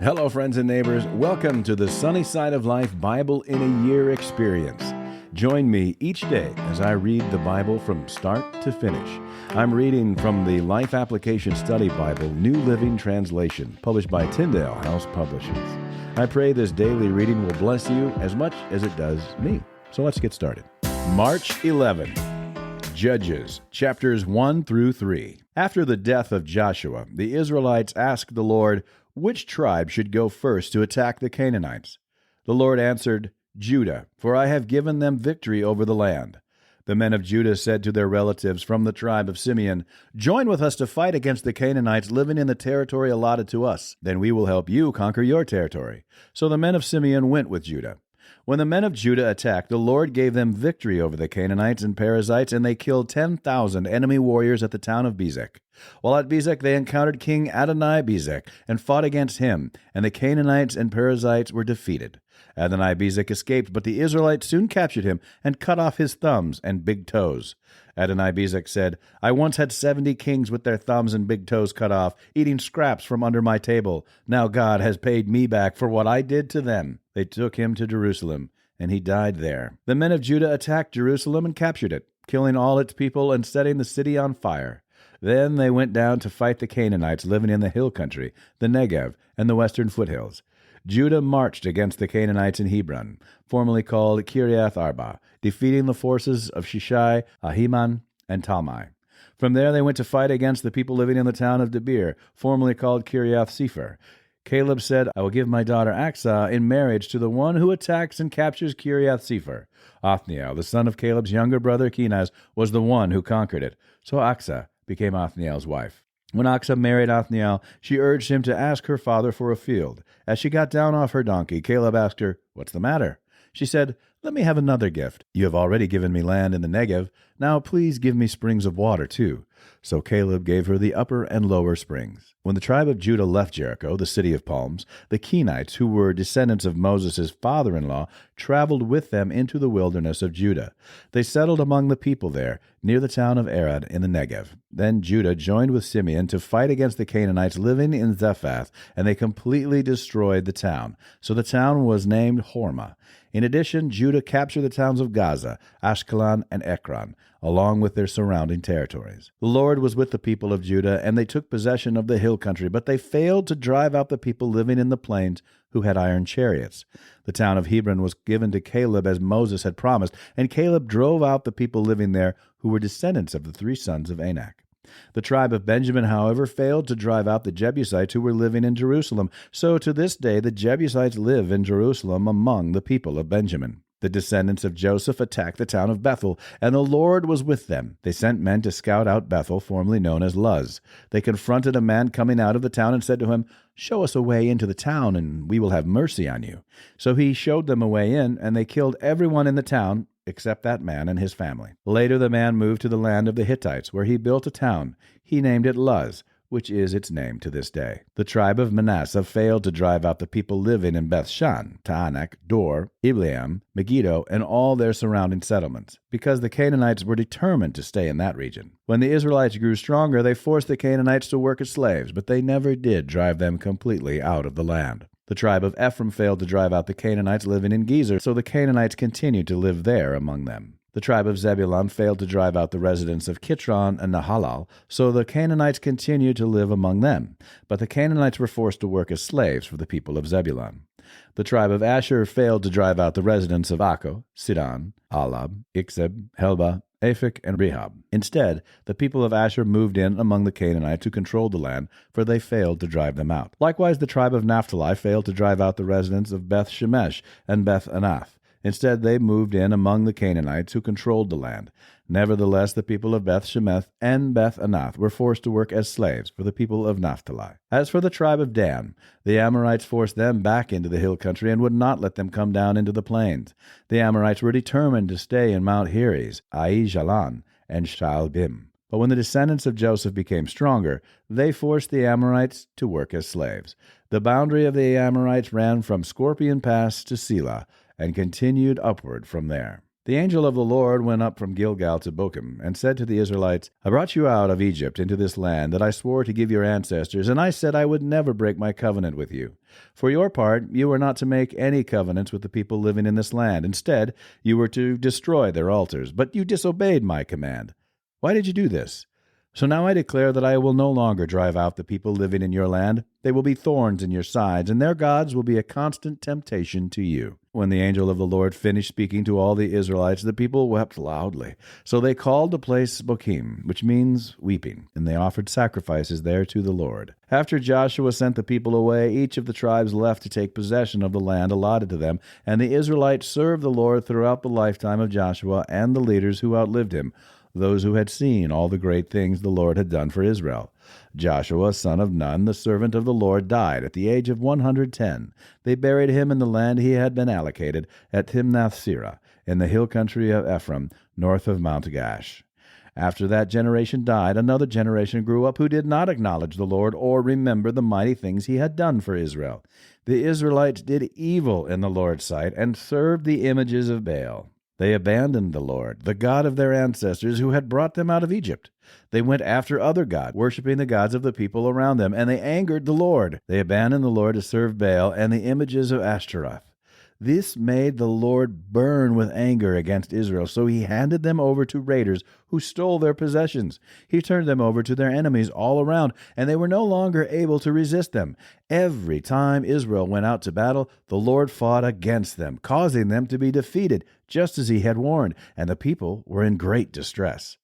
Hello, friends and neighbors. Welcome to the Sunny Side of Life Bible in a Year experience. Join me each day as I read the Bible from start to finish. I'm reading from the Life Application Study Bible, New Living Translation, published by Tyndale House Publishers. I pray this daily reading will bless you as much as it does me. So let's get started. March 11. Judges, chapters 1 through 3. After the death of Joshua, the Israelites asked the Lord, which tribe should go first to attack the Canaanites? The Lord answered, Judah, for I have given them victory over the land. The men of Judah said to their relatives from the tribe of Simeon, join with us to fight against the Canaanites living in the territory allotted to us. Then we will help you conquer your territory. So the men of Simeon went with Judah. When the men of Judah attacked, the Lord gave them victory over the Canaanites and Perizzites, and they killed 10,000 enemy warriors at the town of Bezek. While at Bezek they encountered King Adoni-Bezek and fought against him, and the Canaanites and Perizzites were defeated. Adoni-Bezek escaped, but the Israelites soon captured him and cut off his thumbs and big toes. Adoni-Bezek said, I once had 70 kings with their thumbs and big toes cut off, eating scraps from under my table. Now God has paid me back for what I did to them. They took him to Jerusalem, and he died there. The men of Judah attacked Jerusalem and captured it, killing all its people and setting the city on fire. Then they went down to fight the Canaanites living in the hill country, the Negev, and the western foothills. Judah marched against the Canaanites in Hebron, formerly called Kiriath Arba, defeating the forces of Shishai, Ahiman, and Talmai. From there they went to fight against the people living in the town of Debir, formerly called Kiriath Sepher. Caleb said, I will give my daughter Aksah in marriage to the one who attacks and captures Kiriath Sepher. Othniel, the son of Caleb's younger brother Kenaz, was the one who conquered it. So Aksah became Othniel's wife. When Aksah married Othniel, she urged him to ask her father for a field. As she got down off her donkey, Caleb asked her, What's the matter? She said, Let me have another gift. You have already given me land in the Negev. Now please give me springs of water too. So Caleb gave her the upper and lower springs. When the tribe of Judah left Jericho, the city of palms, the Kenites, who were descendants of Moses' father-in-law, traveled with them into the wilderness of Judah. They settled among the people there, near the town of Arad in the Negev. Then Judah joined with Simeon to fight against the Canaanites living in Zephath, and they completely destroyed the town. So the town was named Hormah. In addition, Judah captured the towns of Gaza, Ashkelon, and Ekron, along with their surrounding territories. The Lord was with the people of Judah, and they took possession of the hill country, but they failed to drive out the people living in the plains who had iron chariots. The town of Hebron was given to Caleb as Moses had promised, and Caleb drove out the people living there who were descendants of the 3 sons of Anak. The tribe of Benjamin, however, failed to drive out the Jebusites who were living in Jerusalem. So to this day the Jebusites live in Jerusalem among the people of Benjamin. The descendants of Joseph attacked the town of Bethel, and the Lord was with them. They sent men to scout out Bethel, formerly known as Luz. They confronted a man coming out of the town and said to him, Show us a way into the town, and we will have mercy on you. So he showed them a way in, and they killed everyone in the town, except that man and his family. Later the man moved to the land of the Hittites, where he built a town. He named it Luz, which is its name to this day. The tribe of Manasseh failed to drive out the people living in Bethshan, Taanach, Dor, Ibleam, Megiddo, and all their surrounding settlements, because the Canaanites were determined to stay in that region. When the Israelites grew stronger, they forced the Canaanites to work as slaves, but they never did drive them completely out of the land. The tribe of Ephraim failed to drive out the Canaanites living in Gezer, so the Canaanites continued to live there among them. The tribe of Zebulun failed to drive out the residents of Kitron and Nahalal, so the Canaanites continued to live among them. But the Canaanites were forced to work as slaves for the people of Zebulun. The tribe of Asher failed to drive out the residents of Akko, Sidon, Alab, Ikseb, Helba, Aphek, and Rehob. Instead, the people of Asher moved in among the Canaanites who controlled the land, for they failed to drive them out. Likewise, the tribe of Naphtali failed to drive out the residents of Beth Shemesh and Beth Anath. Instead, they moved in among the Canaanites who controlled the land. Nevertheless, the people of Beth Shemesh and Beth Anath were forced to work as slaves for the people of Naphtali. As for the tribe of Dan, the Amorites forced them back into the hill country and would not let them come down into the plains. The Amorites were determined to stay in Mount Heres, Aijalon, and Shaalbim. But when the descendants of Joseph became stronger, they forced the Amorites to work as slaves. The boundary of the Amorites ran from Scorpion Pass to Selah, and continued upward from there. The angel of the Lord went up from Gilgal to Bochim, and said to the Israelites, I brought you out of Egypt into this land that I swore to give your ancestors, and I said I would never break my covenant with you. For your part, you were not to make any covenants with the people living in this land. Instead, you were to destroy their altars, but you disobeyed my command. Why did you do this? So now I declare that I will no longer drive out the people living in your land. They will be thorns in your sides, and their gods will be a constant temptation to you. When the angel of the Lord finished speaking to all the Israelites, the people wept loudly. So they called the place Bochim, which means weeping, and they offered sacrifices there to the Lord. After Joshua sent the people away, each of the tribes left to take possession of the land allotted to them, and the Israelites served the Lord throughout the lifetime of Joshua and the leaders who outlived him, those who had seen all the great things the Lord had done for Israel. Joshua, son of Nun, the servant of the Lord, died at the age of 110. They buried him in the land he had been allocated at Timnath-Serah, in the hill country of Ephraim, north of Mount Gash. After that generation died, another generation grew up who did not acknowledge the Lord or remember the mighty things he had done for Israel. The Israelites did evil in the Lord's sight and served the images of Baal. They abandoned the Lord, the God of their ancestors who had brought them out of Egypt. They went after other gods, worshiping the gods of the people around them, and they angered the Lord. They abandoned the Lord to serve Baal and the images of Ashtaroth. This made the Lord burn with anger against Israel, so he handed them over to raiders who stole their possessions. He turned them over to their enemies all around, and they were no longer able to resist them. Every time Israel went out to battle, the Lord fought against them, causing them to be defeated, just as he had warned, and the people were in great distress.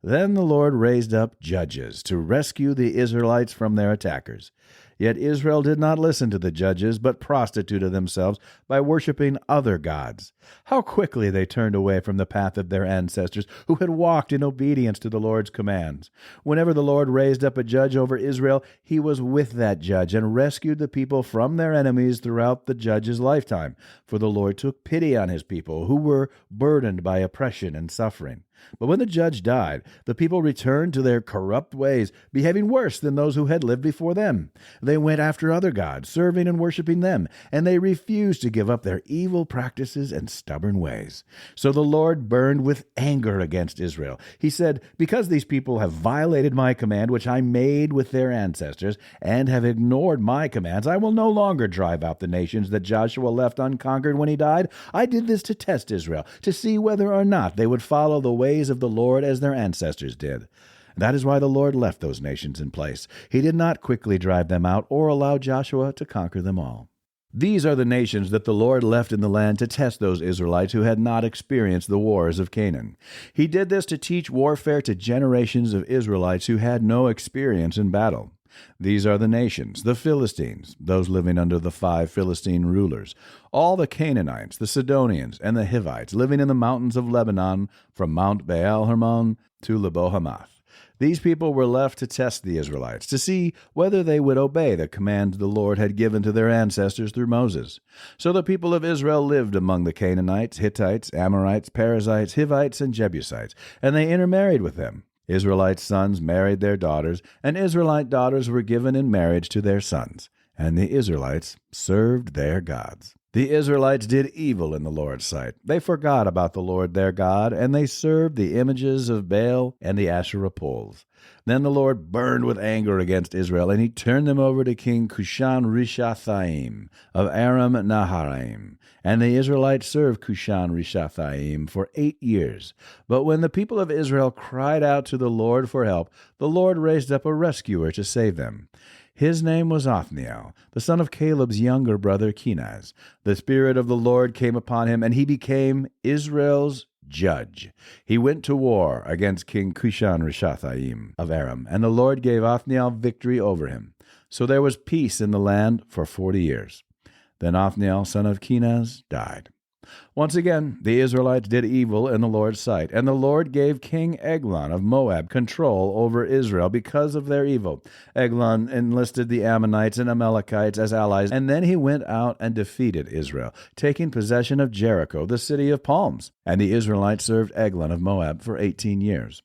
Then the Lord raised up judges to rescue the Israelites from their attackers. Yet Israel did not listen to the judges, but prostituted themselves by worshiping other gods. How quickly they turned away from the path of their ancestors, who had walked in obedience to the Lord's commands. Whenever the Lord raised up a judge over Israel, he was with that judge and rescued the people from their enemies throughout the judge's lifetime. For the Lord took pity on his people, who were burdened by oppression and suffering. But when the judge died, the people returned to their corrupt ways, behaving worse than those who had lived before them. They went after other gods, serving and worshiping them, and they refused to give up their evil practices and stubborn ways. So the Lord burned with anger against Israel. He said, because these people have violated my command, which I made with their ancestors, and have ignored my commands, I will no longer drive out the nations that Joshua left unconquered when he died. I did this to test Israel, to see whether or not they would follow the ways of the Lord as their ancestors did. That is why the Lord left those nations in place. He did not quickly drive them out or allow Joshua to conquer them all. These are the nations that the Lord left in the land to test those Israelites who had not experienced the wars of Canaan. He did this to teach warfare to generations of Israelites who had no experience in battle. These are the nations, the Philistines, those living under the 5 Philistine rulers, all the Canaanites, the Sidonians, and the Hivites, living in the mountains of Lebanon, from Mount Baal Hermon to Lebo-Hamath. These people were left to test the Israelites, to see whether they would obey the command the Lord had given to their ancestors through Moses. So the people of Israel lived among the Canaanites, Hittites, Amorites, Perizzites, Hivites, and Jebusites, and they intermarried with them. Israelite sons married their daughters, and Israelite daughters were given in marriage to their sons, and the Israelites served their gods. The Israelites did evil in the Lord's sight. They forgot about the Lord their God, and they served the images of Baal and the Asherah poles. Then the Lord burned with anger against Israel, and he turned them over to King Cushan-Rishathaim of Aram-Naharaim. And the Israelites served Cushan-Rishathaim for 8 years. But when the people of Israel cried out to the Lord for help, the Lord raised up a rescuer to save them. His name was Othniel, the son of Caleb's younger brother Kenaz. The Spirit of the Lord came upon him, and he became Israel's judge. He went to war against King Cushan-Rishathaim of Aram, and the Lord gave Othniel victory over him. So there was peace in the land for 40 years. Then Othniel, son of Kenaz, died. Once again, the Israelites did evil in the Lord's sight, and the Lord gave King Eglon of Moab control over Israel because of their evil. Eglon enlisted the Ammonites and Amalekites as allies, and then he went out and defeated Israel, taking possession of Jericho, the city of palms. And the Israelites served Eglon of Moab for 18 years.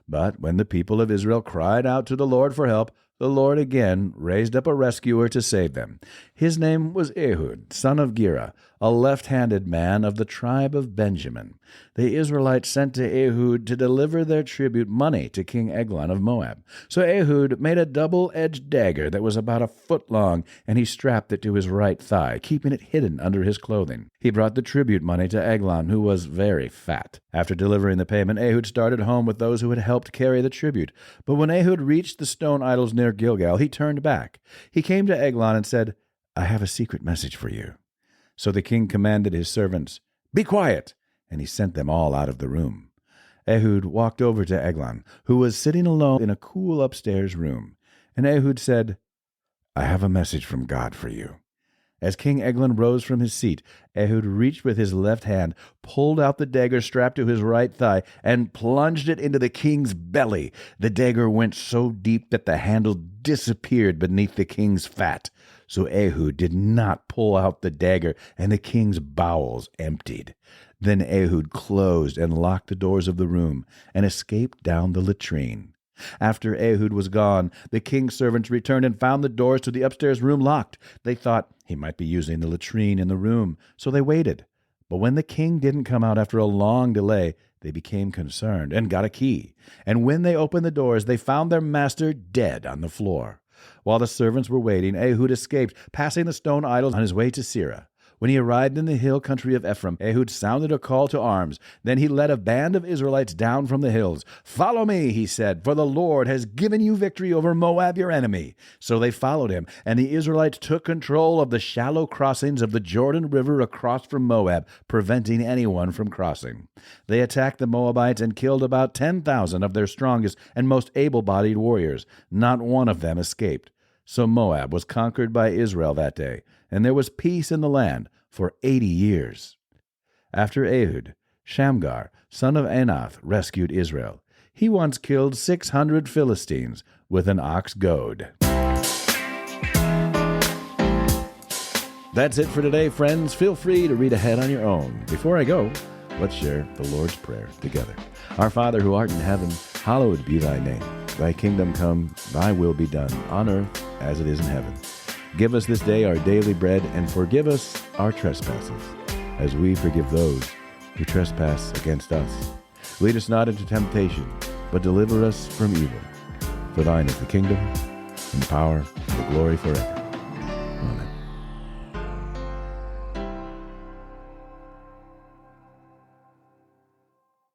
But when the people of Israel cried out to the Lord for help, the Lord again raised up a rescuer to save them. His name was Ehud, son of Gera, a left-handed man of the tribe of Benjamin. The Israelites sent to Ehud to deliver their tribute money to King Eglon of Moab. So Ehud made a double-edged dagger that was about a foot long, and he strapped it to his right thigh, keeping it hidden under his clothing. He brought the tribute money to Eglon, who was very fat. After delivering the payment, Ehud started home with those who had helped carry the tribute. But when Ehud reached the stone idols near Gilgal, he turned back. He came to Eglon and said, "I have a secret message for you." So the king commanded his servants, "Be quiet!" and he sent them all out of the room. Ehud walked over to Eglon, who was sitting alone in a cool upstairs room. And Ehud said, "I have a message from God for you." As King Eglon rose from his seat, Ehud reached with his left hand, pulled out the dagger strapped to his right thigh, and plunged it into the king's belly. The dagger went so deep that the handle disappeared beneath the king's fat. So Ehud did not pull out the dagger, and the king's bowels emptied. Then Ehud closed and locked the doors of the room, and escaped down the latrine. After Ehud was gone, the king's servants returned and found the doors to the upstairs room locked. They thought he might be using the latrine in the room, so they waited. But when the king didn't come out after a long delay, they became concerned and got a key. And when they opened the doors, they found their master dead on the floor. While the servants were waiting, Ehud escaped, passing the stone idols on his way to Seirah. When he arrived in the hill country of Ephraim, Ehud sounded a call to arms. Then he led a band of Israelites down from the hills. "Follow me," he said, "for the Lord has given you victory over Moab, your enemy." So they followed him, and the Israelites took control of the shallow crossings of the Jordan River across from Moab, preventing anyone from crossing. They attacked the Moabites and killed about 10,000 of their strongest and most able-bodied warriors. Not one of them escaped. So Moab was conquered by Israel that day, and there was peace in the land for 80 years. After Ehud, Shamgar, son of Anath, rescued Israel. He once killed 600 Philistines with an ox goad. That's it for today, friends. Feel free to read ahead on your own. Before I go, let's share the Lord's Prayer together. Our Father who art in heaven, hallowed be thy name. Thy kingdom come, thy will be done, on earth as it is in heaven. Give us this day our daily bread, and forgive us our trespasses, as we forgive those who trespass against us. Lead us not into temptation, but deliver us from evil. For thine is the kingdom, and the power, and the glory forever.